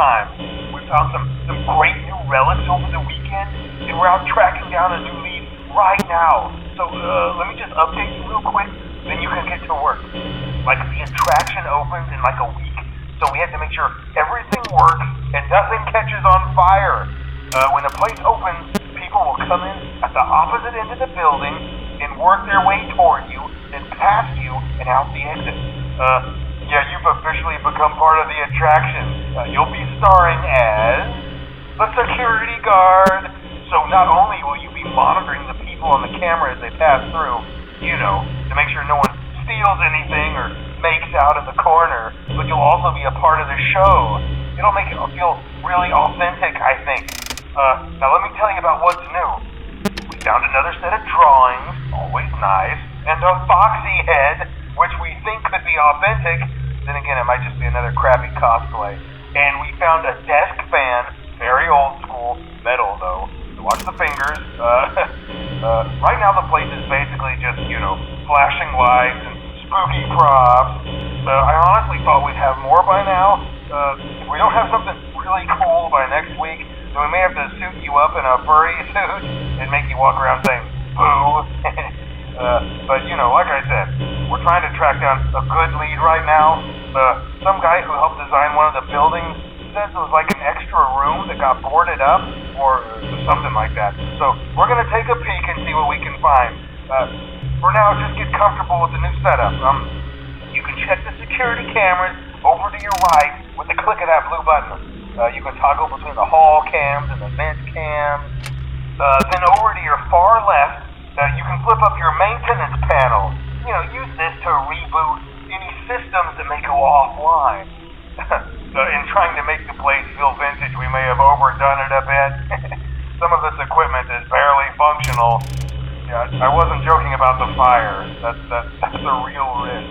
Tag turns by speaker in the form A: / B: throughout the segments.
A: time. We found some great new relics over the weekend, and we're out tracking down a new lead right now. So let me just update you real quick, then you can get to work. Like, the attraction opens in like a week, so we had to make sure everything works and nothing catches on fire. When the place opens, people will come in at the opposite end of the building and work their way toward you, then past you and out the exit. Yeah, you've officially become part of the attraction. You'll be starring as the security guard. So not only will you be monitoring the people on the camera as they pass through, to make sure no one steals anything or makes out in the corner, but you'll also be a part of the show. It'll make it feel really authentic, I think. Now let me tell you about what's new. We found another set of drawings, always nice, and a foxy head, which we think could be authentic. Then again, it might just be another crappy cosplay. And we found a desk fan, very old school, metal though. So watch the fingers. Right now the place is basically just, flashing lights and spooky props. I honestly thought we'd have more by now. If we don't have something really cool by next week, then we may have to suit you up in a furry suit and make you walk around saying, boo. But, like I said, we're trying to track down a good lead right now. Some guy who helped design one of the buildings says it was like an extra room that got boarded up, or something like that. So we're going to take a peek and see what we can find. For now, just get comfortable with the new setup. You can check the security cameras over to your right with the click of that blue button. You can toggle between the hall cams and the vent cams. Then over to your far left, you can flip up your maintenance panel. Use this to reboot any systems that may go offline. In trying to make the place feel vintage, we may have overdone it a bit. Some of this equipment is barely functional. Yeah, I wasn't joking about the fire. That's a real risk.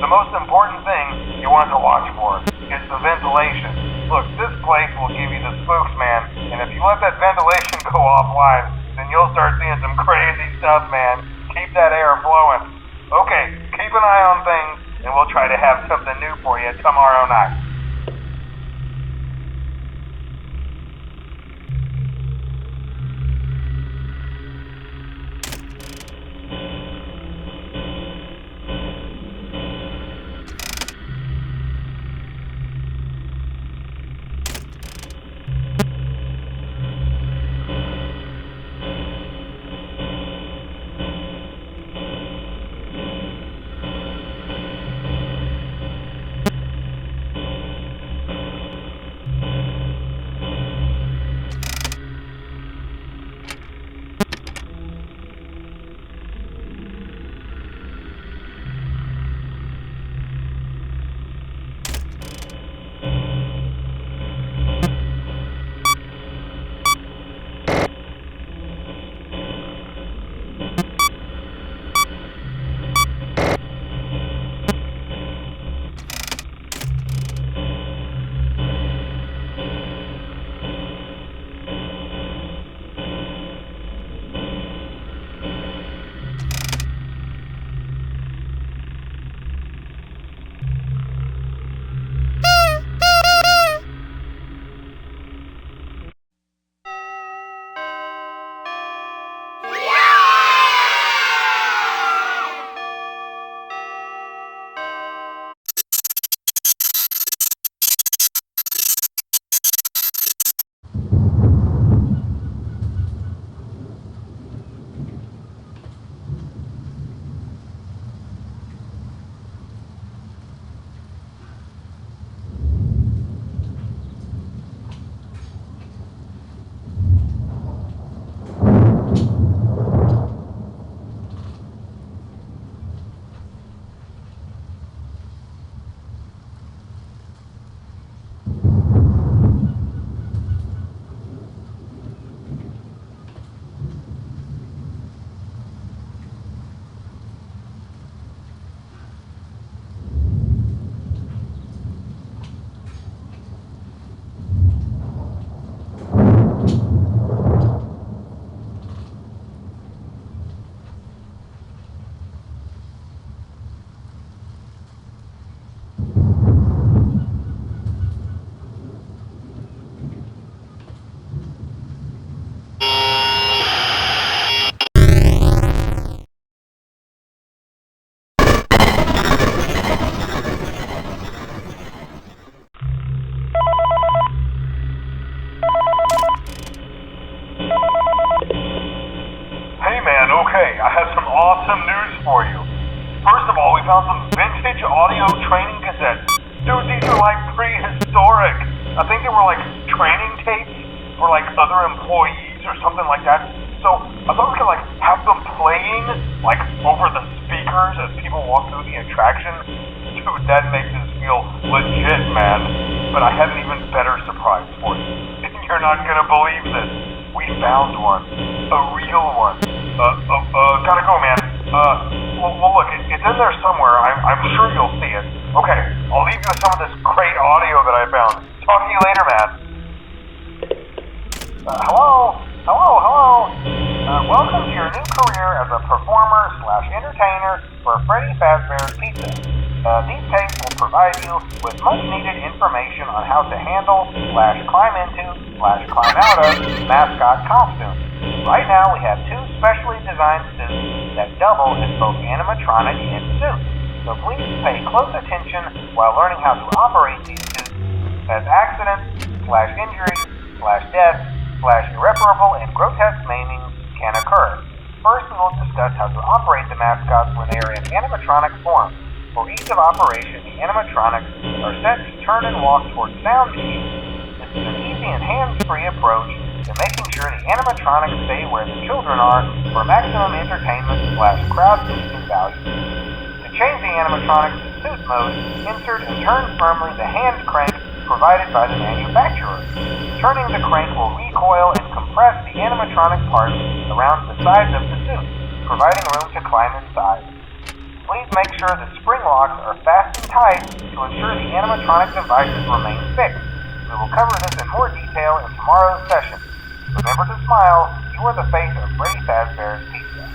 A: The most important thing you want to watch for is the ventilation. Look, this place will give you the spooks, man. And if you let that ventilation go offline, then you'll start seeing some crazy stuff, man. Keep that air flowing. Okay, keep an eye on things, and we'll try to have something new for you tomorrow night. Okay, I have some awesome news for you. First of all, we found some vintage audio training cassettes. Dude, these are like prehistoric. I think they were like training tapes for like other employees or something like that. So I thought we could like have them playing like over the speakers as people walk through the attraction. Dude, that makes us feel legit, man. But I have an even better surprise for you. You're not gonna believe this. We found one. A real one. Gotta go, man. Well, look, it's in there somewhere. I'm sure you'll see it. Okay, I'll leave you with some of this great audio that I found. Talk to you later, man. Hello? Welcome to your new career as a performer/entertainer for Freddy Fazbear's Pizza. These tapes will provide you with much-needed information on how to handle/climb into/climb out of mascot costumes. Right now, we have two specially designed suits that double as both animatronic and suits. So please pay close attention while learning how to operate these suits, as accidents/injuries/deaths/irreparable and grotesque maiming can occur. First, we will discuss how to operate the mascots when they are in animatronic form. For ease of operation, the animatronics are set to turn and walk towards sound cues. This is an easy and hands-free approach to making sure the animatronics stay where the children are for maximum entertainment/crowd-pleasing value. To change the animatronics to suit mode, insert and turn firmly the hand crank provided by the manufacturer. Turning the crank will recoil and compress the animatronic parts around the sides of the suit, providing room to climb inside. Please make sure the spring locks are fastened tight to ensure the animatronic devices remain fixed. We will cover this in more detail in tomorrow's session. Remember to smile. You are the face of Freddy Fazbear's Pizza.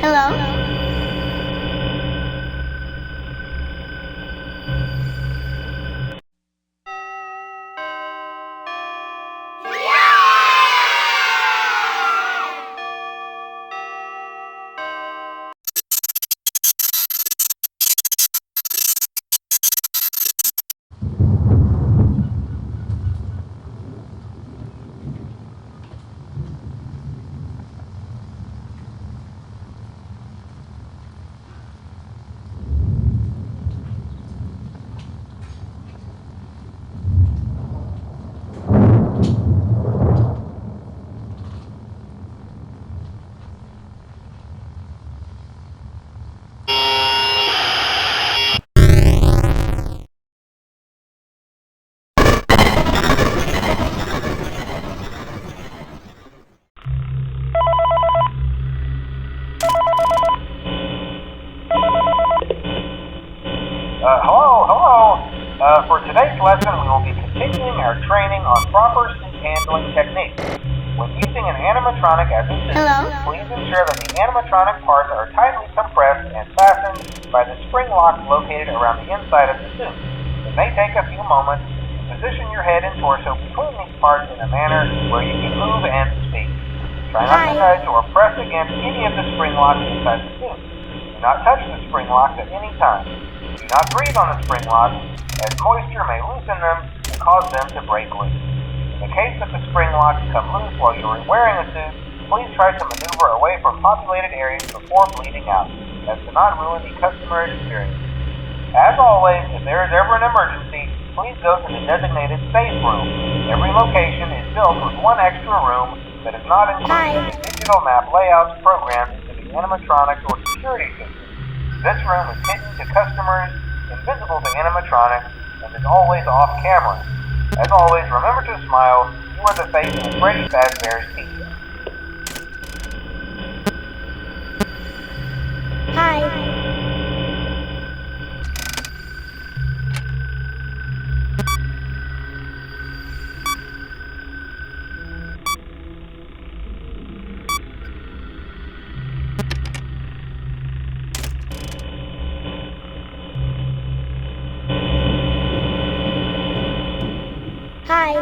B: Hello?
A: Hello. For today's lesson, we will be continuing our training on proper suit handling techniques. When using an animatronic as a suit,
B: Hello?
A: please ensure that the animatronic parts are tightly compressed and fastened by the spring locks located around the inside of the suit. It may take a few moments to position your head and torso between these parts in a manner where you can move and speak. Try not to touch or press against any of the spring locks inside the suit. Do not touch the spring locks at any time. Do not breathe on the spring locks, as moisture may loosen them and cause them to break loose. In the case that the spring locks come loose while you are wearing a suit, please try to maneuver away from populated areas before bleeding out, as to not ruin the customer experience. As always, if there is ever an emergency, please go to the designated safe room. Every location is built with one extra room that is not included in the digital map layouts programmed into the animatronics or security system. This room is hidden to customers, invisible to animatronics, and is always off camera. As always, remember to smile. You are the face of Freddy Fazbear's Pizza.
B: Hi. Hi.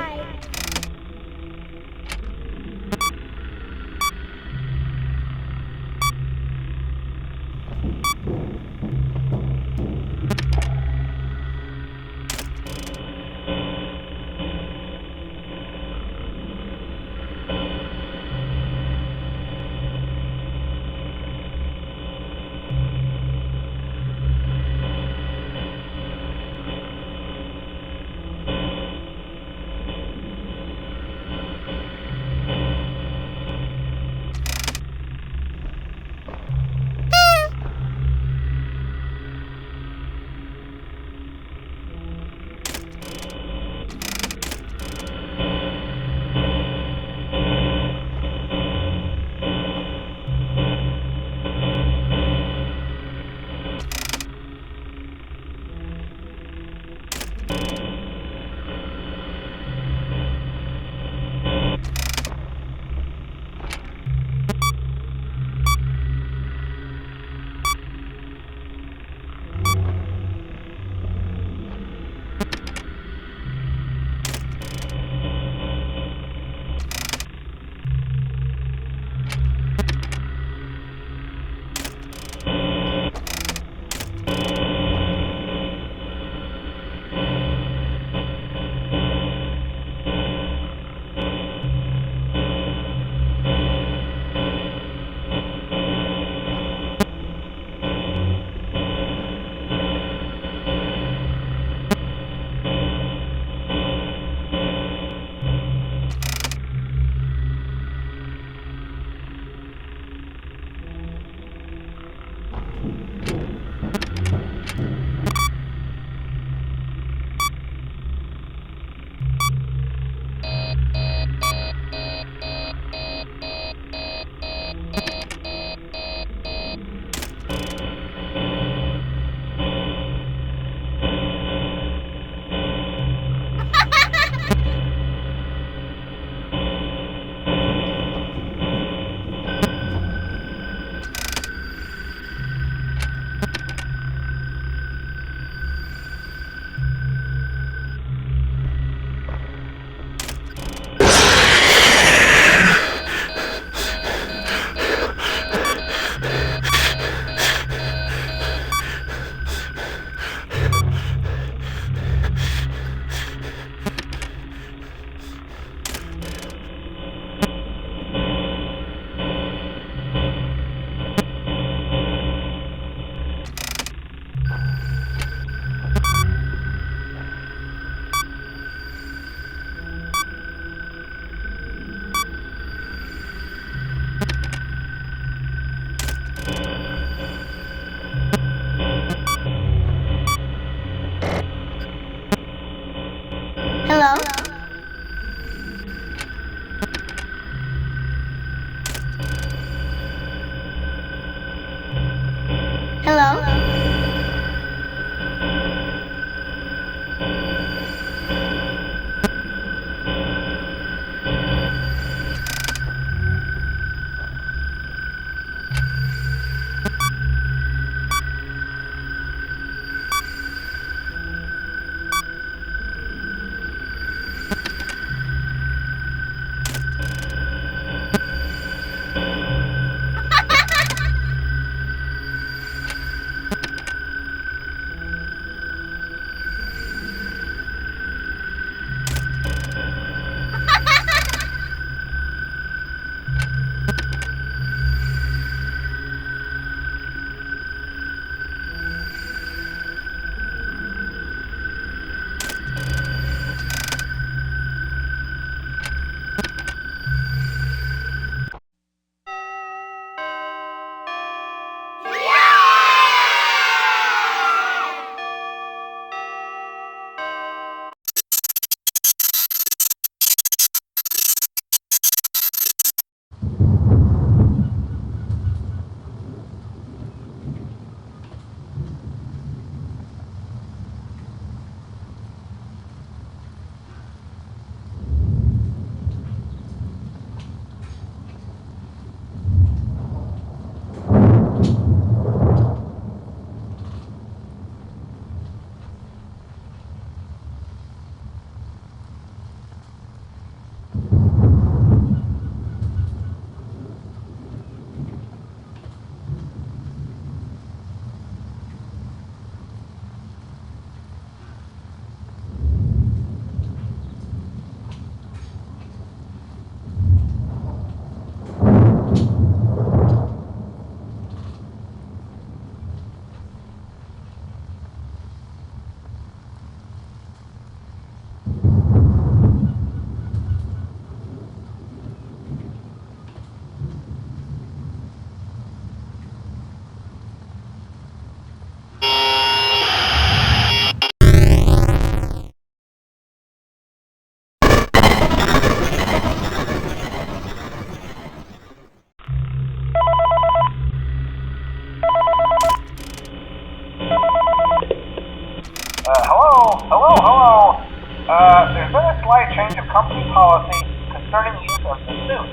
A: company policy concerning use of the suit.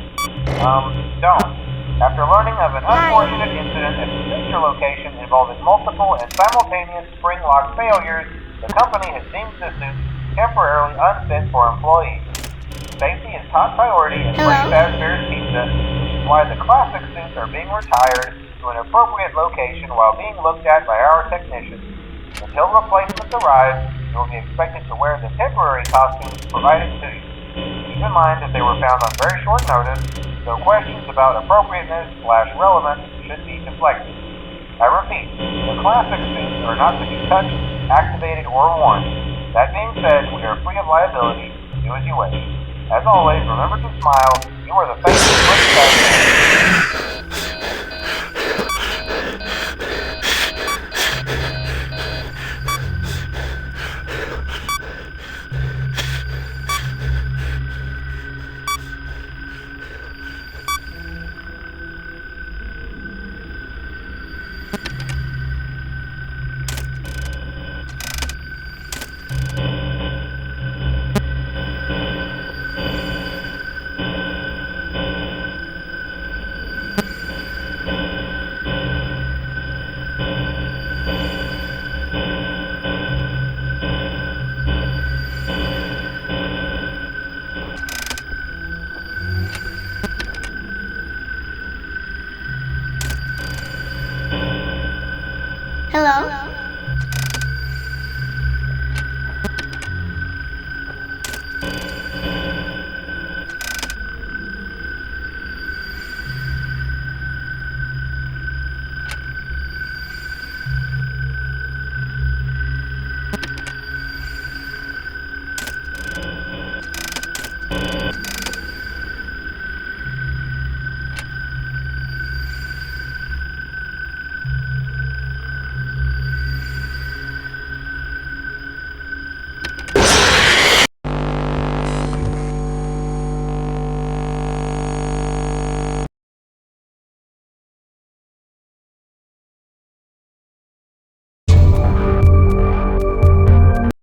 A: Don't. After learning of an unfortunate incident at the sister location involving multiple and simultaneous spring lock failures, the company has deemed the suit temporarily unfit for employees. Safety is top priority at Freddy Fazbear's Pizza, which is why the classic suits are being retired to an appropriate location while being looked at by our technicians. Until replacements arrive, you will be expected to wear the temporary costumes provided to you. Keep in mind that they were found on very short notice, so questions about appropriateness/relevance should be deflected. I repeat, the classic suits are not to be touched, activated, or worn. That being said, we are free of liability. Do as you wish. As always, remember to smile. You are the face of Freddy Fazbear.
B: Hello?